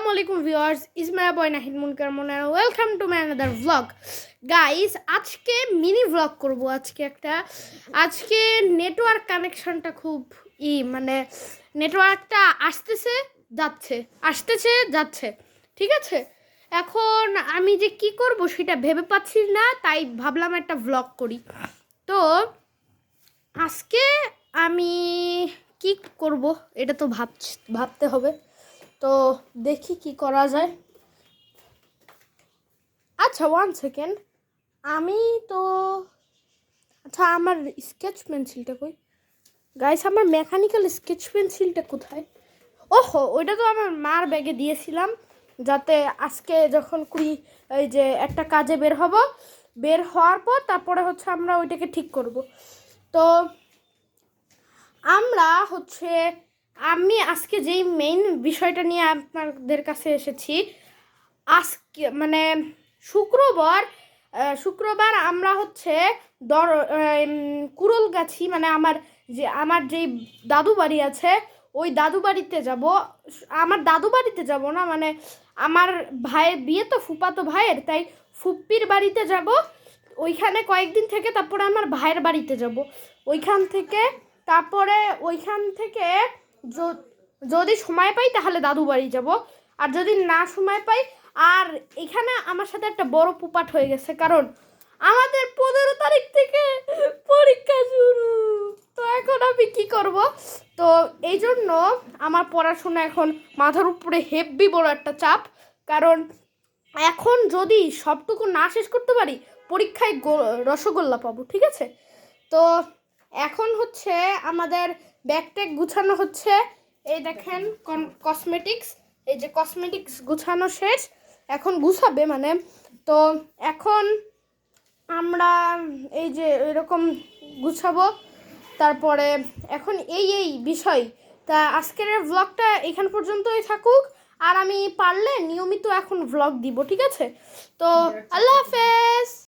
আসসালামু আলাইকুম viewers, is my boy Nahid Munkar Monar, welcome to my another vlog. Guys, আজকে mini vlog করব। আজকে নেটওয়ার্ক কানেকশনটা খুব মানে নেটওয়ার্কটা আসতেছে যাচ্ছে, ঠিক আছে। এখন আমি যে কি করব সেটা ভেবে পাচ্ছি না, তাই ভাবলাম একটা ভ্লগ করি। তো আজকে আমি কি করব এটা তো ভাবতে হবে। তো দেখি কি করা যায়। আচ্ছা, 1 সেকেন্ড। আমি তো আচ্ছা, আমার স্কেচ পেন্সিলটা কই? গাইস, আমার মেকানিক্যাল স্কেচ পেন্সিলটা কোথায়? ওহো, ওইটা তো আমার মার ব্যাগে দিয়েছিলাম, যাতে আজকে যখন এই যে একটা কাজে বের হওয়ার পর তারপরে আমরা ওইটাকে ঠিক করব। তো আমি আজকে যেই মেইন বিষয়টা নিয়ে আপনাদের কাছে এসেছি, আজকে মানে শুক্রবার আমরা কুড়োলগাছি, মানে আমার যেই দাদু বাড়ি আছে ওই দাদু বাড়িতে যাব। আমার দাদু বাড়িতে যাব না, মানে আমার ভাইয়ের বিয়ে তো, ফুপাতো ভাইয়ের, তাই ফুপ্পির বাড়িতে যাব। ওইখানে কয়েকদিন থেকে তারপরে আমার ভাইয়ের বাড়িতে যাব। ওইখান থেকে যদি সময় পাই তাহলে দাদু বাড়ি যাব, আর যদি না সময় পাই। আর এখানে আমার সাথে একটা বড় পুপাট হয়ে গেছে, কারণ আমাদের 15 তারিখ থেকে পরীক্ষা শুরু। তো এখন আমি কি করব? তো এই জন্য আমার পড়াশোনা এখন মাথার উপরে হেভি বড় একটা চাপ, কারণ এখন যদি সবটুকু না শেষ করতে পারি, পরীক্ষায় রসগোল্লা পাবো, ঠিক আছে। তো এখন আমাদের ব্যাগট্যাগ গুছানো হচ্ছে। এই দেখেন কসমেটিক্স, এই যে কসমেটিক্স গুছানো শেষ, এখন গুছাবে মানে। তো এখন আমরা এই যে এরকম গুছাবো, তারপরে এখন এই বিষয়। তা আজকের ভ্লগটা এখান পর্যন্তই থাকুক, আর আমি পারলে নিয়মিত এখন ভ্লগ দিব, ঠিক আছে। তো আল্লাহ হাফেজ।